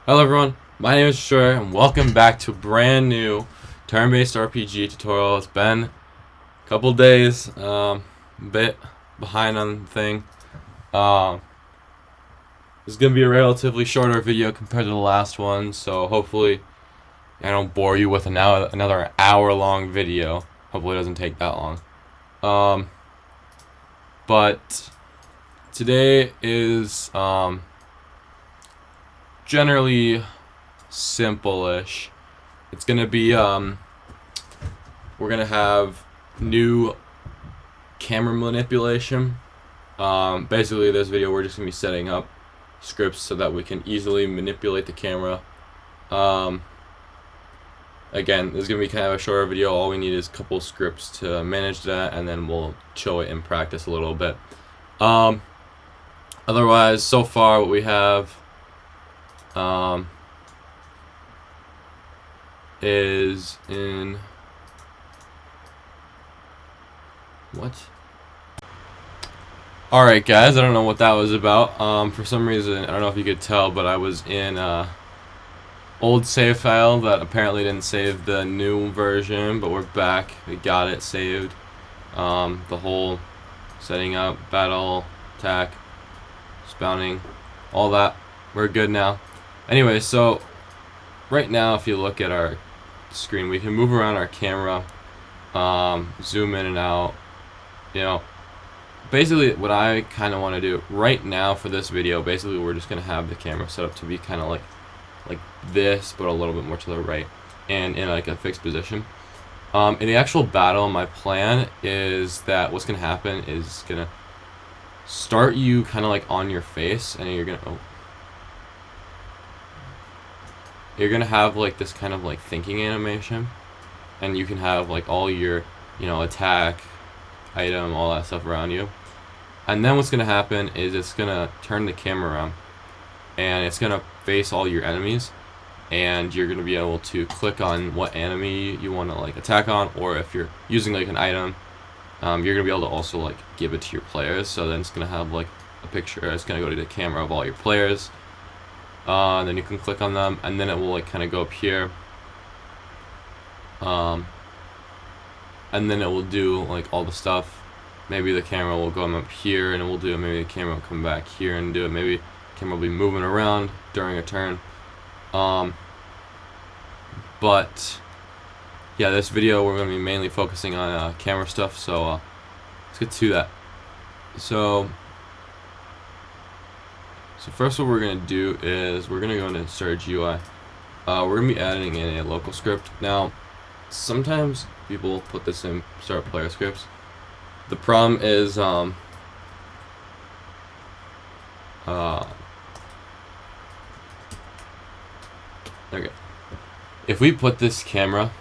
Hello everyone, my name is Shure and welcome back to a brand new turn-based RPG tutorial. It's been a couple days, a bit behind on the thing. This is going to be a relatively shorter video compared to the last one, so hopefully I don't bore you with another hour-long video. Hopefully it doesn't take that long. But today is generally simple-ish. It's gonna be we're gonna have new camera manipulation. Basically this video we're just gonna be setting up scripts so that we can easily manipulate the camera. Again, this is gonna be kind of a shorter video. All we need is a couple scripts to manage that, and then we'll show it in practice a little bit. Otherwise, so far what we have is in what? Alright guys, I don't know what that was about. For some reason, I don't know if you could tell, but I was in old save file that apparently didn't save the new version, but we're back. We got it saved. The whole setting up, battle, attack, spawning, all that. We're good now. Anyway, so right now if you look at our screen, we can move around our camera, zoom in and out. You know, basically what I kind of want to do right now for this video, basically we're just going to have the camera set up to be kind of like this, but a little bit more to the right and in like a fixed position. In the actual battle, my plan is that what's going to happen is going to start you kind of like on your face, and you're going to have like this kind of like thinking animation, and you can have like all your, you know, attack, item, all that stuff around you. And then what's going to happen is it's going to turn the camera around, and it's going to face all your enemies, and you're going to be able to click on what enemy you want to like attack on, or if you're using like an item, you're going to be able to also like give it to your players. So then it's going to have like a picture, it's going to go to the camera of all your players. And then you can click on them, and then it will like kind of go up here, and then it will do like all the stuff. Maybe the camera will go up here and it will do it. Maybe the camera will come back here and do it. Maybe the camera will be moving around during a turn. But yeah, this video we're going to be mainly focusing on camera stuff, so let's get to that. So first what we're going to do is we're going to go into Start UI. We're going to be adding in a local script. Now, sometimes people put this in start player scripts. The problem is okay. If we put this camera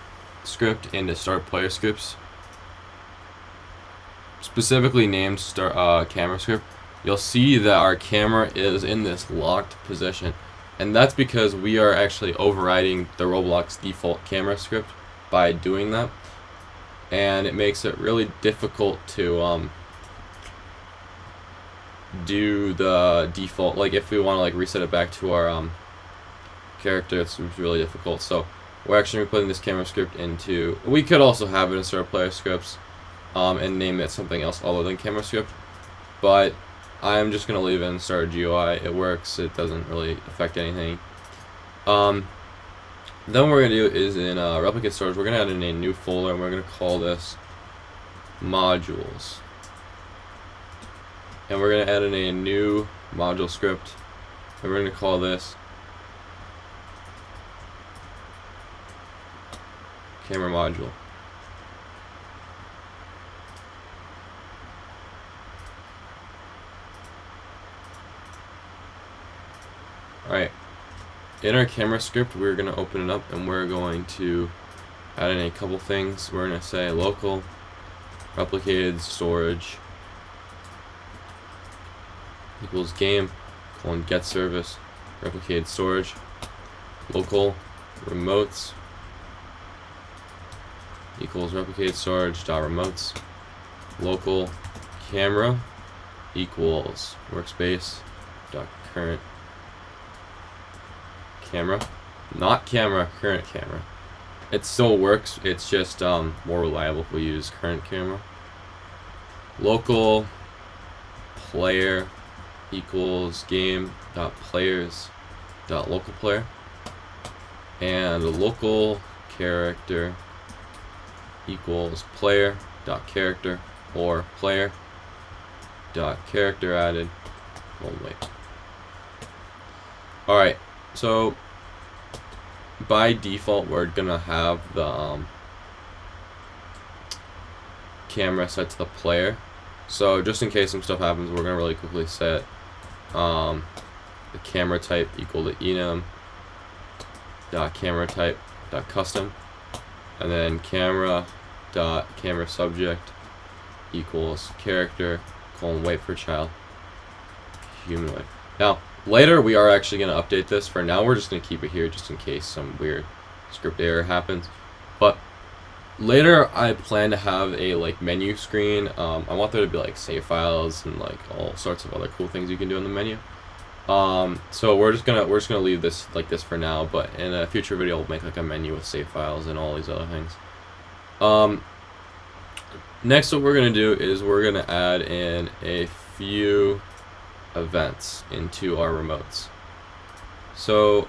script into start player scripts, specifically named start camera script, you'll see that our camera is in this locked position, and that's because we are actually overriding the Roblox default camera script by doing that, and it makes it really difficult to do the default. Like if we want to like reset it back to our character, it's really difficult. So we're actually putting this camera script into, we could also have it in start player scripts and name it something else other than camera script, but I'm just going to leave it in Start GUI. It works. It doesn't really affect anything. Then what we're going to do is in replicate storage, we're going to add in a new folder, and we're going to call this modules. And we're going to add in a new module script, and we're going to call this camera module. Alright, in our camera script we're going to open it up, and we're going to add in a couple things. We're going to say local replicated storage equals game colon get service replicated storage local remotes equals replicated storage dot remotes local camera equals workspace dot current camera, not camera, current camera. It still works, it's just more reliable if we use current camera. Local player equals game dot players dot local player, and the local character equals player dot character or player dot character added. Oh wait. All right, so by default we're gonna have the camera set to the player. So just in case some stuff happens, we're gonna really quickly set the camera type equal to enum dot camera type dot custom, and then camera dot camera subject equals character colon wait for child humanoid. Now later we are actually going to update this. For now we're just going to keep it here just in case some weird script error happens, but later I plan to have a like menu screen. I want there to be like save files and like all sorts of other cool things you can do in the menu. So we're just gonna leave this like this for now, but in a future video we'll make like a menu with save files and all these other things. Next what we're gonna do is we're gonna add in a few events into our remotes. So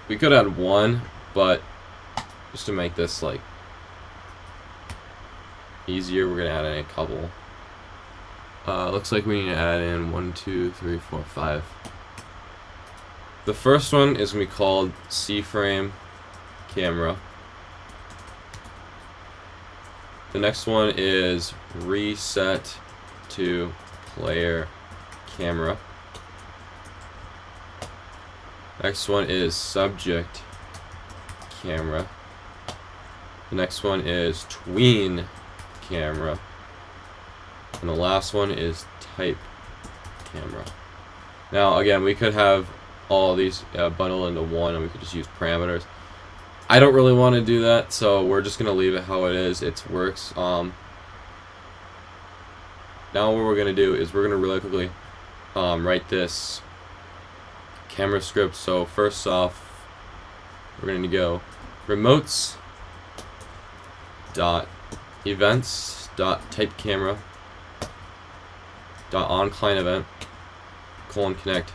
we could add one, but just to make this like easier, we're gonna add in a couple. Looks like we need to add in 1, 2, 3, 4, 5. The first one is gonna be called C-frame camera. The next one is reset to player camera. Next one is subject camera. The next one is tween camera. And the last one is type camera. Now again, we could have all these bundled into one and we could just use parameters. I don't really want to do that, so we're just going to leave it how it is. It works. Now what we're going to do is we're going to really quickly write this camera script. So first off, we're going to go remotes dot events dot type camera dot on client event colon connect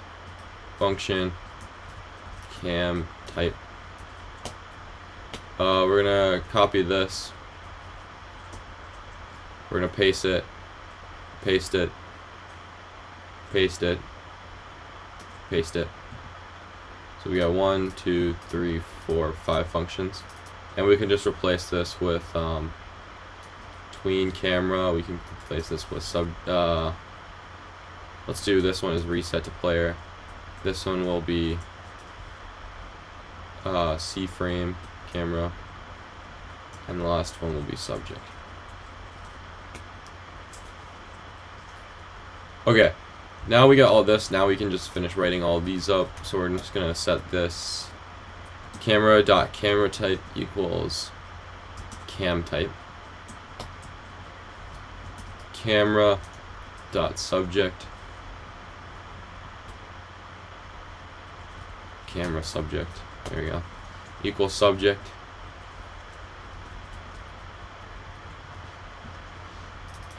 function cam type. We're gonna copy this. We're gonna paste it, paste it, paste it, paste it. So we got 1, 2, 3, 4, 5 functions, and we can just replace this with tween camera. We can replace this with let's do this one is reset to player. This one will be C-frame camera, and the last one will be subject. Okay, now we got all this. Now we can just finish writing all these up. So we're just gonna set this camera dot camera type equals cam type. Camera dot subject camera subject, there we go, equals subject.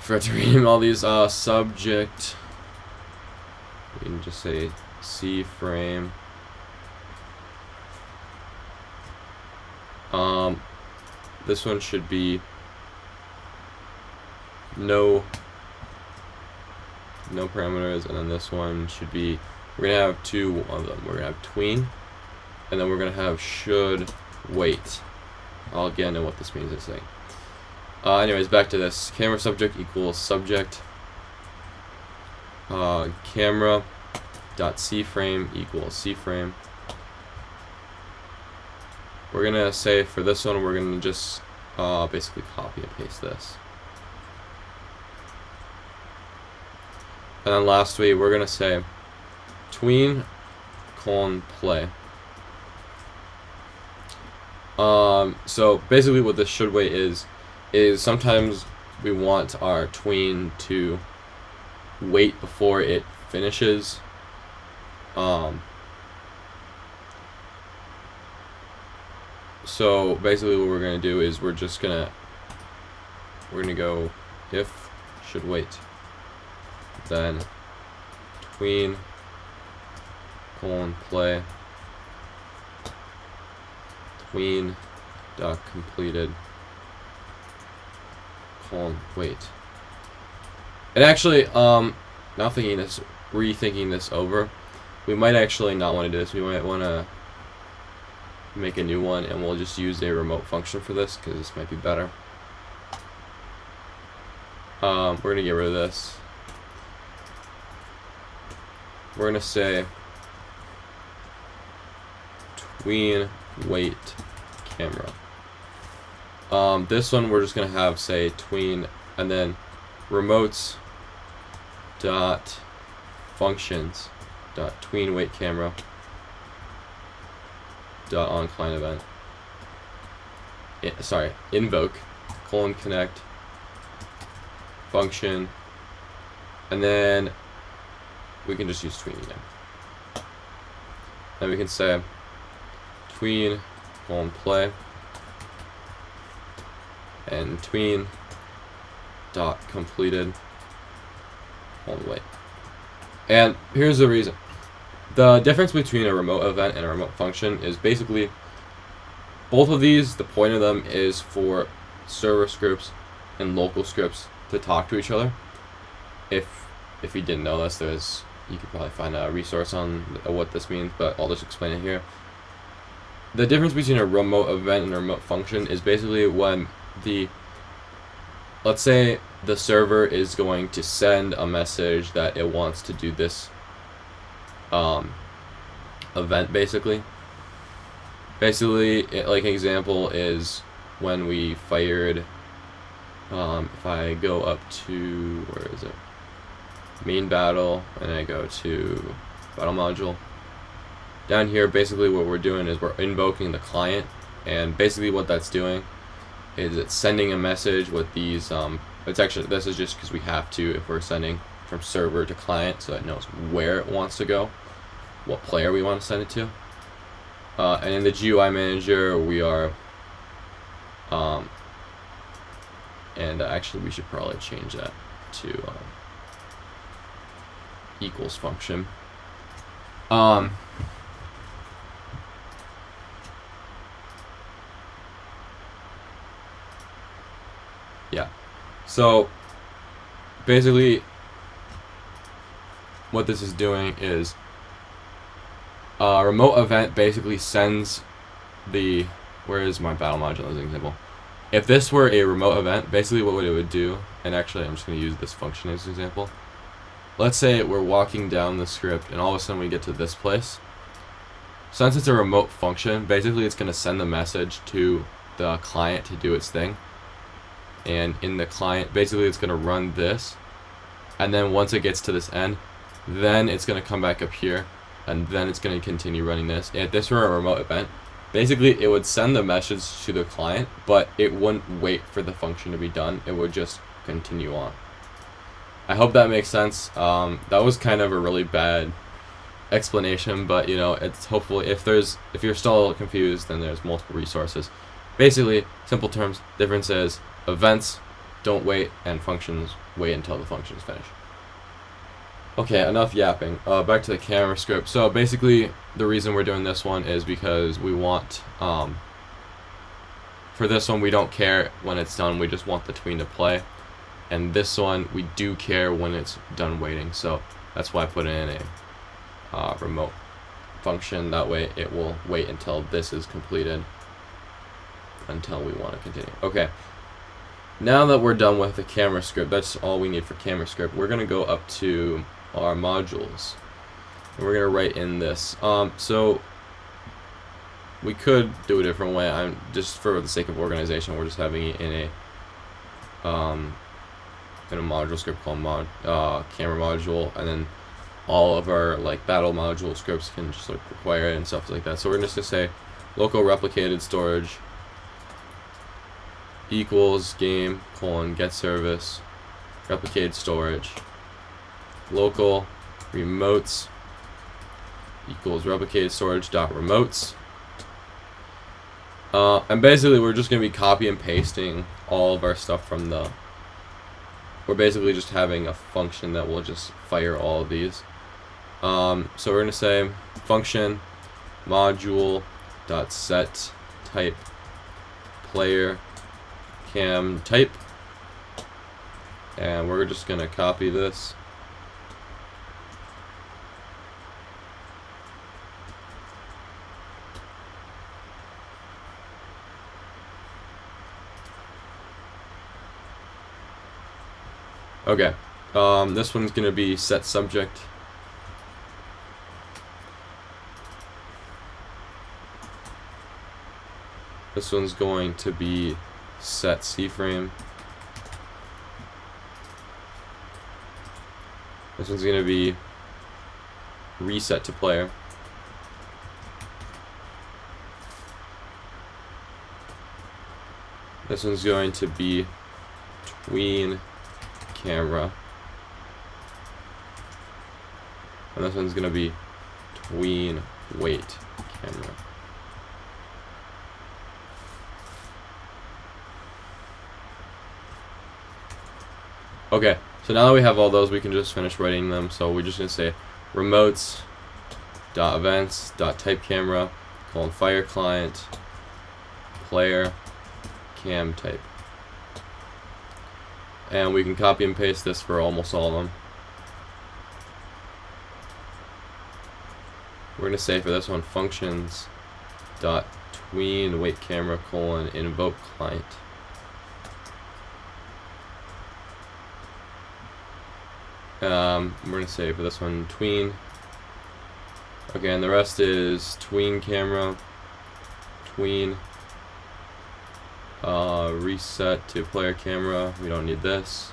For to rename all these subject, we can just say C-frame. This one should be no parameters, and then this one should be, we're gonna have two of them. We're gonna have tween, and then we're gonna have should wait. I'll get into what this means in a second. Anyways, back to this. Camera subject equals subject. Camera dot C-frame equals C-frame. We're gonna say for this one, we're gonna just basically copy and paste this. And then lastly, we're gonna say tween colon play. So basically what this should wait is sometimes we want our tween to wait before it finishes. So basically what we're going to do is we're going to go if should wait, then tween play tween dot completed wait. And actually, now rethinking this over, we might actually not want to do this. We might want to make a new one, and we'll just use a remote function for this because this might be better. We're gonna get rid of this. We're gonna say tween wait camera. This one we're just gonna have say tween and then remotes dot functions dot tween wait camera dot on client event. Invoke connect function, and then we can just use tween again. Then we can say tween play and tween dot completed wait. And here's the reason. The difference between a remote event and a remote function is basically both of these, the point of them is for server scripts and local scripts to talk to each other. If you didn't know this, you could probably find a resource on what this means, but I'll just explain it here. The difference between a remote event and a remote function is basically when let's say the server is going to send a message that it wants to do this event basically. Like an example is when we fired, if I go up to, where is it? Main battle, and I go to battle module. Down here, basically what we're doing is we're invoking the client, and basically what that's doing is it's sending a message with these, this is just because we have to if we're sending from server to client, so it knows where it wants to go, what player we want to send it to. And in the GUI manager, we are, and actually we should probably change that to equals function. Yeah. So basically, what this is doing is a remote event basically sends the, where is my battle module as an example? If this were a remote event, basically what it would do, and actually I'm just going to use this function as an example. Let's say we're walking down the script and all of a sudden we get to this place. Since it's a remote function, basically it's going to send the message to the client to do its thing. And in the client, basically it's going to run this. And then once it gets to this end, then it's going to come back up here. And then it's going to continue running this. And if this were a remote event, basically it would send the message to the client, but it wouldn't wait for the function to be done. It would just continue on. I hope that makes sense. That was kind of a really bad explanation, but you know, it's hopefully if you're still confused, then there's multiple resources. Basically, simple terms, difference is events don't wait and functions wait until the function is finished. Okay, enough yapping. Back to the camera script. So basically, the reason we're doing this one is because we want, for this one we don't care when it's done, we just want the tween to play. And this one, we do care when it's done waiting, so that's why I put in a remote function. That way it will wait until this is completed, until we want to continue. Okay, now that we're done with the camera script, that's all we need for camera script. We're going to go up to our modules, and we're going to write in this. So we could do a different way. I'm just, for the sake of organization, we're just having it in a module script called camera module, and then all of our like battle module scripts can just like require it and stuff like that. So we're just gonna say local replicated storage equals game get service replicated storage local remotes equals replicated storage dot remotes. And basically we're just going to be copy and pasting all of our stuff from the... We're basically just having a function that will just fire all of these. So we're going to say function module dot set type player cam type, and we're just going to copy this. Okay, this one's going to be set subject. This one's going to be set C-frame. This one's going to be reset to player. This one's going to be tween camera. And this one's going to be tween weight camera. Okay, so now that we have all those, we can just finish writing them. So we're just going to say remotes dot events dot type camera colon fire client player cam type. And we can copy and paste this for almost all of them. We're going to say for this one functions dot tween wait camera colon invoke client. We're going to say for this one tween. Okay, and the rest is tween camera, tween reset to player camera. We don't need this.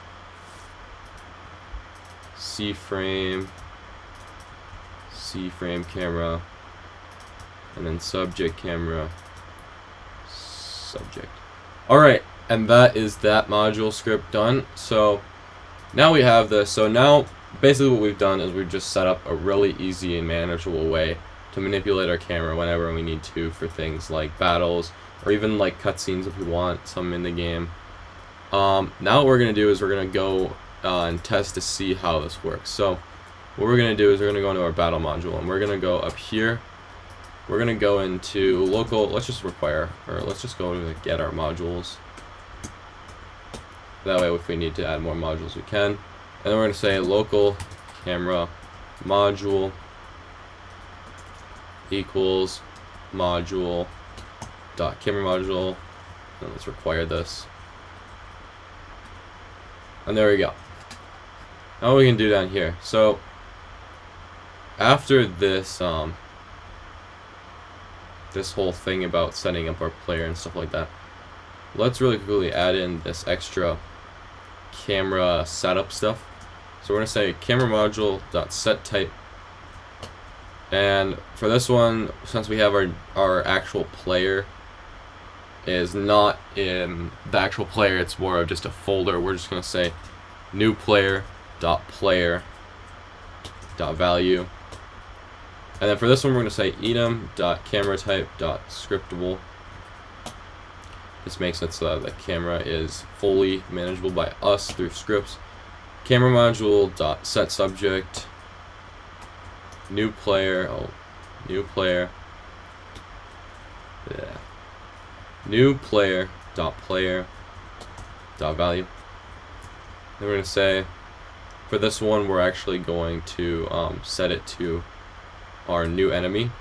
C-frame camera, and then subject camera, subject. Alright, and that is that module script done. So now we have this. So now basically what we've done is we've just set up a really easy and manageable way to manipulate our camera whenever we need to for things like battles or even like cutscenes if we want some in the game. Now what we're going to do is we're going to go and test to see how this works. So what we're going to do is we're going to go into our battle module, and we're going to go up here. We're going to go into local, let's just go to get our modules. That way if we need to add more modules we can. And then we're going to say local camera module equals module dot camera module, and let's require this. And there we go. Now what we can do down here. So after this this whole thing about setting up our player and stuff like that, let's really quickly add in this extra camera setup stuff. So we're going to say camera module dot set type, and for this one, since we have our actual player is not in the actual player, it's more of just a folder, we're just going to say new player dot value. And then for this one we're going to say enum dot camera type dot scriptable. This makes it so that the camera is fully manageable by us through scripts. Camera module dot set subject new player new player dot value. Then we're going to say for this one we're actually going to set it to our new enemy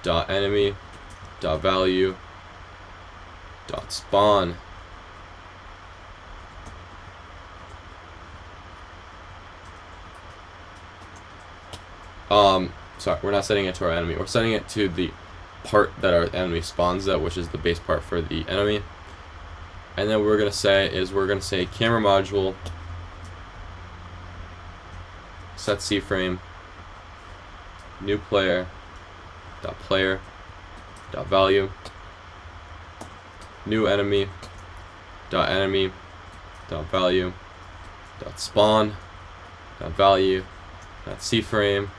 dot value dot spawn. Sorry, we're not setting it to our enemy, we're setting it to the part that our enemy spawns at, which is the base part for the enemy. And then what we're going to say is we're going to say camera module set C-frame new player dot value new enemy dot value dot spawn dot value dot C-frame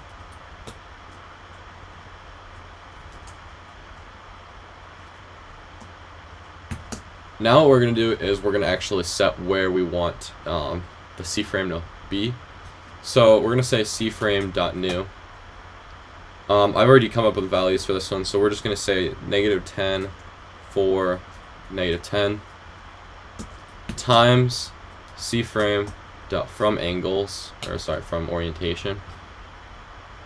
Now what we're going to do is we're going to actually set where we want the C-frame to be. So we're going to say cframe.new. I've already come up with values for this one, so we're just going to say -10 for -10 times cframe from angles, or sorry, from orientation.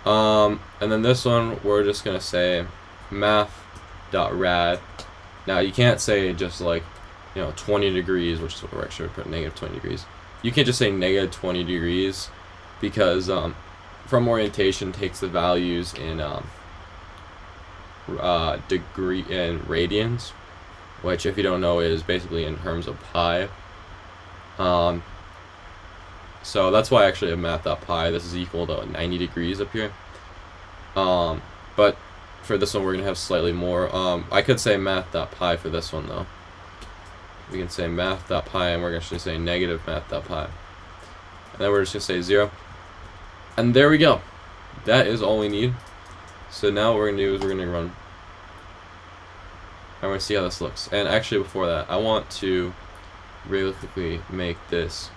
And then this one we're just going to say math.rad. Now you can't say just like, 20 degrees, which is what we're actually put -20 degrees. You can't just say -20 degrees because from orientation takes the values in degree and radians, which if you don't know is basically in terms of pi. So that's why I actually have math.pi. This is equal to 90 degrees up here. But for this one we're going to have slightly more. I could say math.pi for this one though. We can say math.pi and we're actually say negative math.pi. And then we're just going to say 0. And there we go. That is all we need. So now what we're going to do is we're going to run. I'm going to see how this looks. And actually before that, I want to really quickly make this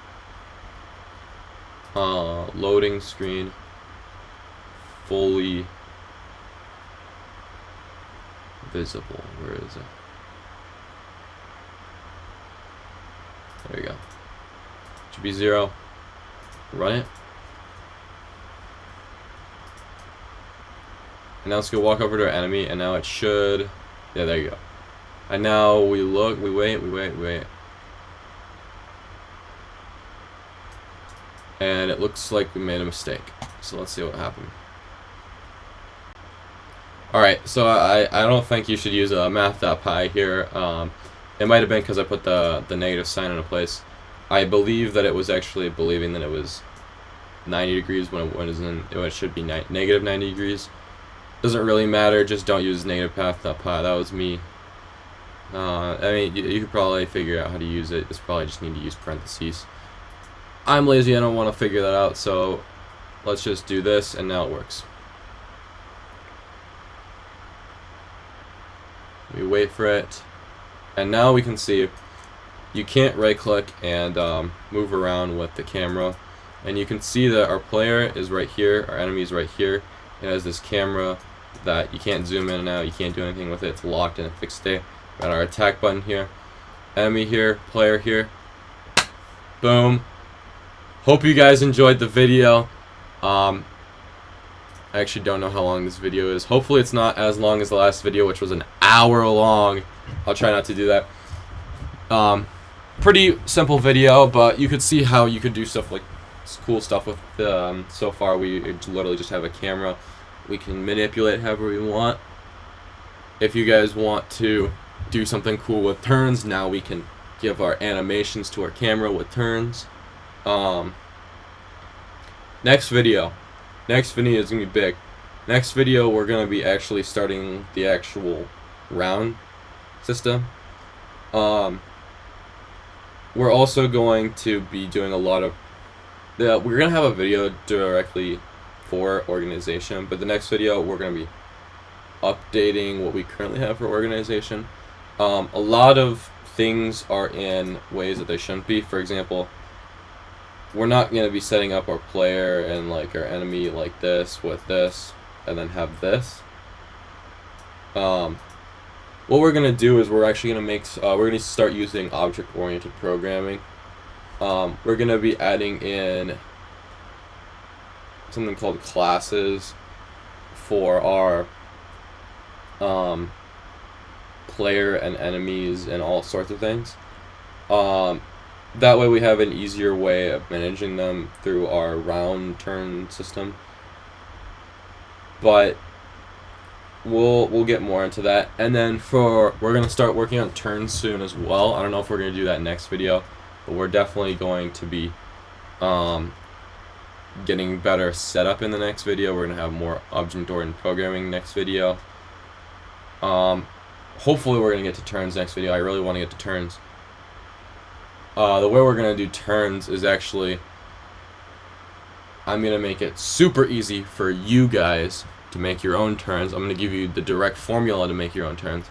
loading screen fully visible. Where is it? There we go. Should be 0. Run it. And now let's go walk over to our enemy, and now it should. Yeah, there you go. And now we look, we wait. And it looks like we made a mistake. So let's see what happened. Alright, so I don't think you should use a math.pi here. It might have been because I put the negative sign into place. I believe that it was actually believing that it was 90 degrees when it should be negative 90 degrees. Doesn't really matter, just don't use negative math.pi. That was me. I mean, you could probably figure out how to use it. It's probably just need to use parentheses. I'm lazy, I don't want to figure that out, so let's just do this, and now it works. We wait for it, and now we can see you can't right click and move around with the camera, and you can see that our player is right here, our enemy is right here. It has this camera that you can't zoom in and out, you can't do anything with it, it's locked in a fixed state. We got our attack button here, enemy here, player here, boom. Hope you guys enjoyed the video. I actually don't know how long this video is. Hopefully it's not as long as the last video, which was an hour long. I'll try not to do that. Pretty simple video, but you could see how you could do stuff like cool stuff with so far we literally just have a camera. We can manipulate however we want. If you guys want to do something cool with turns, now we can give our animations to our camera with turns. Next video is gonna be big. Next video we're gonna be actually starting the actual round system. We're also going to be doing a lot of we're gonna have a video directly for organization, but the next video we're gonna be updating what we currently have for organization. A lot of things are in ways that they shouldn't be. For example, we're not going to be setting up our player and like our enemy like this with this and then have this. What we're going to do is we're actually going to make we're going to start using object-oriented programming. We're going to be adding in something called classes for our player and enemies and all sorts of things. That way we have an easier way of managing them through our round turn system. But we'll get more into that. And then we're gonna start working on turns soon as well. I don't know if we're gonna do that next video, but we're definitely going to be getting better setup in the next video. We're gonna have more object-oriented programming next video. Hopefully we're gonna get to turns next video. I really want to get to turns. The way we're going to do turns is actually, I'm going to make it super easy for you guys to make your own turns. I'm going to give you the direct formula to make your own turns.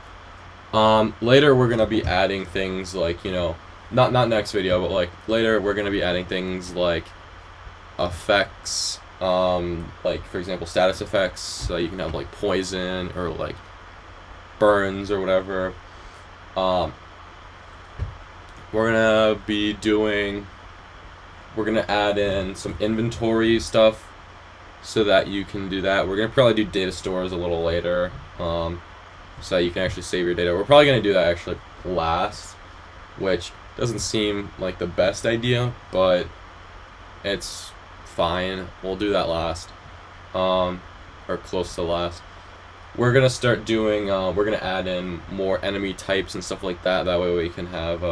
Later we're gonna be adding things like, you know, not next video, but like later we're gonna be adding things like effects, like for example status effects, so you can have like poison or like burns or whatever. We're gonna add in some inventory stuff so that you can do that. We're gonna probably do data stores a little later, so that you can actually save your data. We're probably gonna do that actually last, which doesn't seem like the best idea, but it's fine. We'll do that last, or close to last. We're gonna start doing. We're gonna add in more enemy types and stuff like that. That way we can have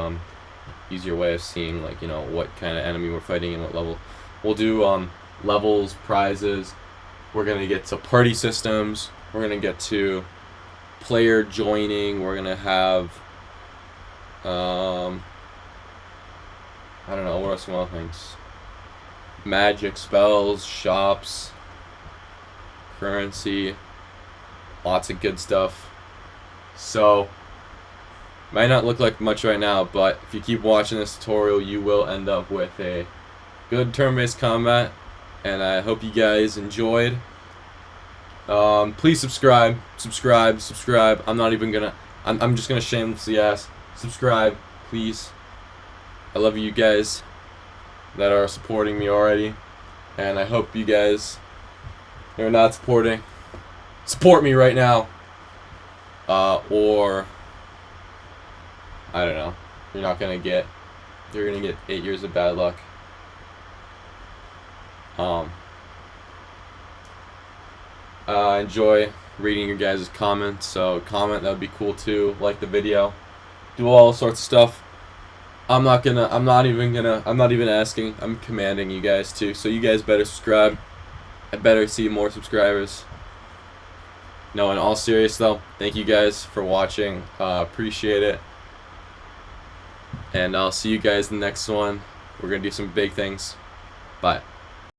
easier way of seeing, like, you know, what kind of enemy we're fighting and what level. We'll do levels, prizes. We're gonna get to party systems. We're gonna get to player joining. We're gonna have I don't know, what are some other things? Magic, spells, shops, currency, lots of good stuff. So might not look like much right now, but if you keep watching this tutorial, you will end up with a good turn-based combat, and I hope you guys enjoyed. Please subscribe. I'm not even gonna, I'm just gonna shamelessly ask, subscribe, please. I love you guys that are supporting me already, and I hope you guys who are not supporting, support me right now, or I don't know. You're gonna get 8 years of bad luck. Enjoy reading your guys' comments, so comment, that would be cool too. Like the video, do all sorts of stuff. I'm not even asking, I'm commanding you guys to, so you guys better subscribe. I better see more subscribers. No, in all serious though, thank you guys for watching, appreciate it. And I'll see you guys in the next one. We're gonna do some big things. Bye.